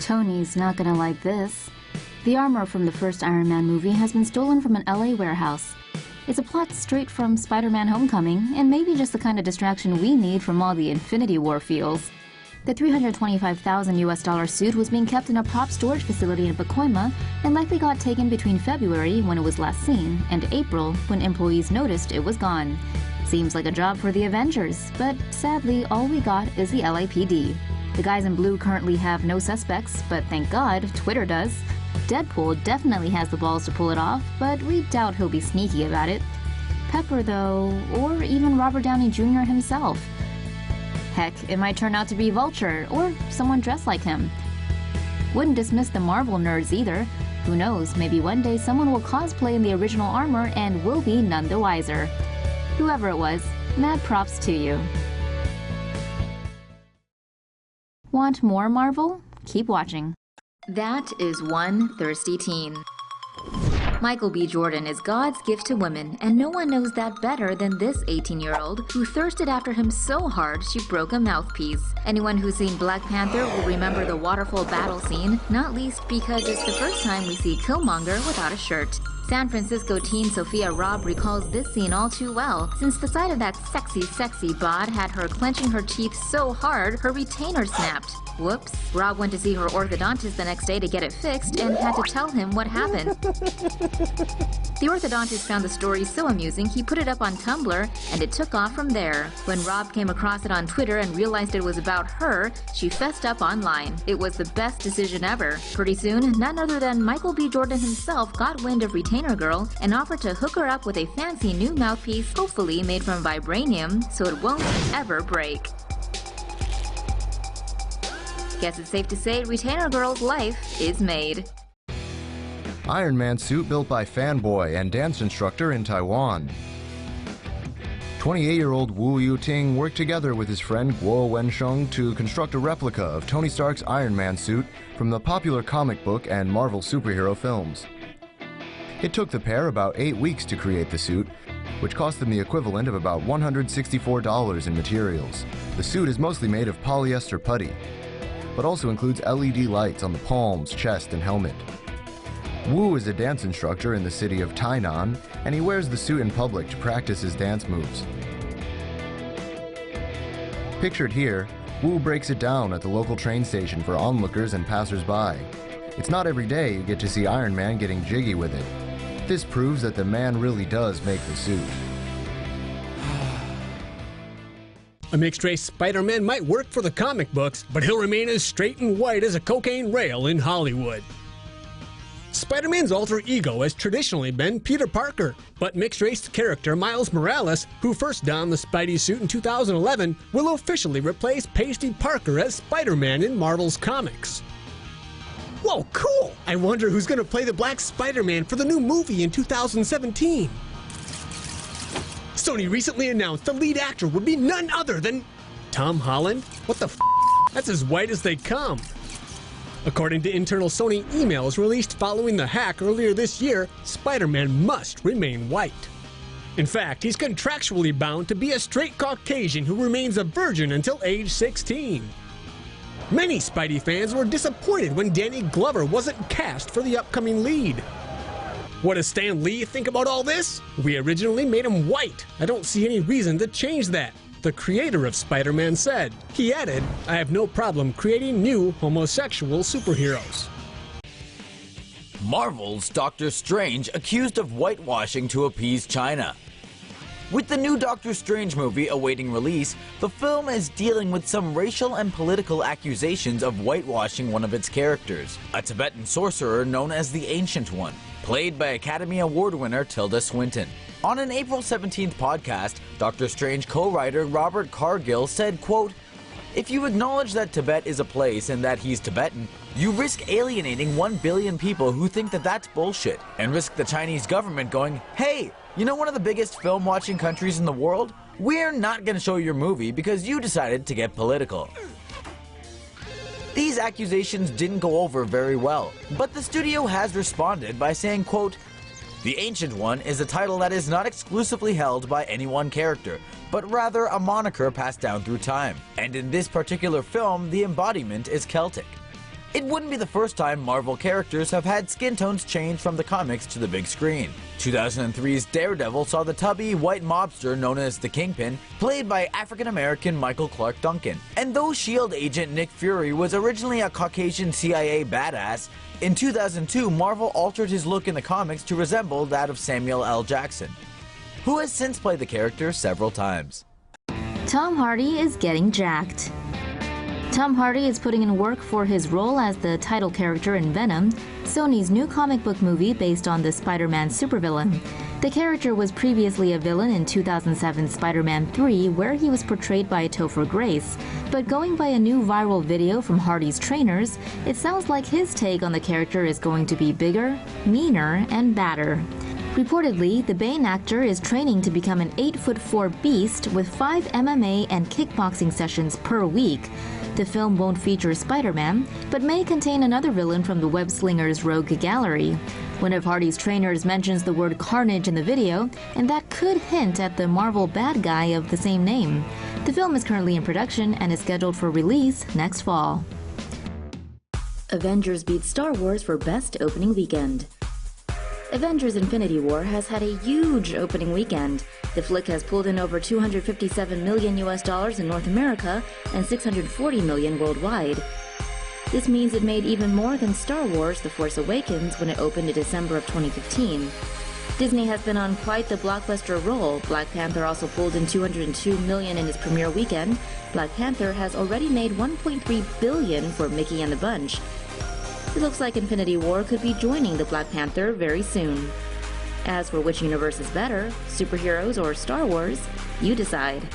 Tony's not gonna like this. The armor from the first Iron Man movie has been stolen from an LA warehouse. It's a plot straight from Spider-Man Homecoming, and maybe just the kind of distraction we need from all the Infinity War feels. The $325,000 suit was being kept in a prop storage facility in Pacoima and likely got taken between February, when it was last seen, and April, when employees noticed it was gone. Seems like a job for the Avengers, but sadly all we got is the LAPD. The guys in blue currently have no suspects, but thank God, Twitter does. Deadpool definitely has the balls to pull it off, but we doubt he'll be sneaky about it. Pepper though, or even Robert Downey Jr. himself. Heck, it might turn out to be Vulture, or someone dressed like him. Wouldn't dismiss the Marvel nerds either. Who knows, maybe one day someone will cosplay in the original armor and we'll be none the wiser. Whoever it was, mad props to you. Want more Marvel? Keep watching. That is one thirsty teen. Michael B. Jordan is God's gift to women, and no one knows that better than this 18-year-old who thirsted after him so hard she broke a mouthpiece. Anyone who's seen Black Panther will remember the waterfall battle scene, not least because it's the first time we see Killmonger without a shirt. San Francisco teen Sophia Robb recalls this scene all too well, since the sight of that sexy bod had her clenching her teeth so hard her retainer snapped. Whoops. Rob went to see her orthodontist the next day to get it fixed and had to tell him what happened. The orthodontist found the story so amusing he put it up on Tumblr, and it took off from there. When Rob came across it on Twitter and realized it was about her, she fessed up online. It was the best decision ever. Pretty soon, none other than Michael B. Jordan himself got wind of Retainer Girl and offered to hook her up with a fancy new mouthpiece, hopefully made from vibranium, so it won't ever break. Guess it's safe to say Retainer Girl's life is made. Iron Man suit built by fanboy and dance instructor in Taiwan. 28-year-old Wu Yuting worked together with his friend Guo Wensheng to construct a replica of Tony Stark's Iron Man suit from the popular comic book and Marvel superhero films. It took the pair about 8 weeks to create the suit, which cost them the equivalent of about $164 in materials. The suit is mostly made of polyester putty, but also includes LED lights on the palms, chest, and helmet. Wu is a dance instructor in the city of Tainan, and he wears the suit in public to practice his dance moves. Pictured here, Wu breaks it down at the local train station for onlookers and passers-by. It's not every day you get to see Iron Man getting jiggy with it. This proves that the man really does make the suit. A mixed-race Spider-Man might work for the comic books, but he'll remain as straight and white as a cocaine rail in Hollywood. Spider-Man's alter ego has traditionally been Peter Parker, but mixed-race character Miles Morales, who first donned the Spidey suit in 2011, will officially replace Pasty Parker as Spider-Man in Marvel's comics. Whoa, cool! I wonder who's gonna play the Black Spider-Man for the new movie in 2017. Sony recently announced the lead actor would be none other than Tom Holland? What the f***? That's as white as they come. According to internal Sony emails released following the hack earlier this year, Spider-Man must remain white. In fact, he's contractually bound to be a straight Caucasian who remains a virgin until age 16. Many Spidey fans were disappointed when Danny Glover wasn't cast for the upcoming lead. What does Stan Lee think about all this? We originally made him white. I don't see any reason to change that, the creator of Spider-Man said. He added, I have no problem creating new homosexual superheroes. Marvel's Doctor Strange accused of whitewashing to appease China. With the new Doctor Strange movie awaiting release, the film is dealing with some racial and political accusations of whitewashing one of its characters, a Tibetan sorcerer known as the Ancient One, played by Academy Award winner Tilda Swinton. On an April 17th podcast, Doctor Strange co-writer Robert Cargill said, quote, "If you acknowledge that Tibet is a place and that he's Tibetan, you risk alienating 1 billion people who think that that's bullshit, and risk the Chinese government going, hey, you know one of the biggest film-watching countries in the world? We're not going to show your movie because you decided to get political." These accusations didn't go over very well, but the studio has responded by saying, quote, "The Ancient One is a title that is not exclusively held by any one character, but rather a moniker passed down through time, and in this particular film, the embodiment is Celtic. It wouldn't be the first time Marvel characters have had skin tones change from the comics to the big screen. 2003's Daredevil saw the tubby, white mobster known as the Kingpin, played by African-American Michael Clark Duncan. And though S.H.I.E.L.D. agent Nick Fury was originally a Caucasian CIA badass, in 2002 Marvel altered his look in the comics to resemble that of Samuel L. Jackson, who has since played the character several times. Tom Hardy is getting jacked. Tom Hardy is putting in work for his role as the title character in Venom, Sony's new comic book movie based on the Spider-Man supervillain. The character was previously a villain in 2007's Spider-Man 3, where he was portrayed by Topher Grace. But going by a new viral video from Hardy's trainers, it sounds like his take on the character is going to be bigger, meaner, and badder. Reportedly, the Bane actor is training to become an 8'4" beast with 5 MMA and kickboxing sessions per week. The film won't feature Spider-Man, but may contain another villain from the web-slinger's rogue gallery. One of Hardy's trainers mentions the word Carnage in the video, and that could hint at the Marvel bad guy of the same name. The film is currently in production and is scheduled for release next fall. Avengers beats Star Wars for best opening weekend. Avengers Infinity War has had a huge opening weekend. The flick has pulled in over $257 million in North America and $640 million worldwide. This means it made even more than Star Wars The Force Awakens when it opened in December of 2015. Disney has been on quite the blockbuster roll. Black Panther also pulled in $202 million in its premiere weekend. Black Panther has already made $1.3 billion for Mickey and the Bunch. It looks like Infinity War could be joining the Black Panther very soon. As for which universe is better, superheroes or Star Wars, you decide.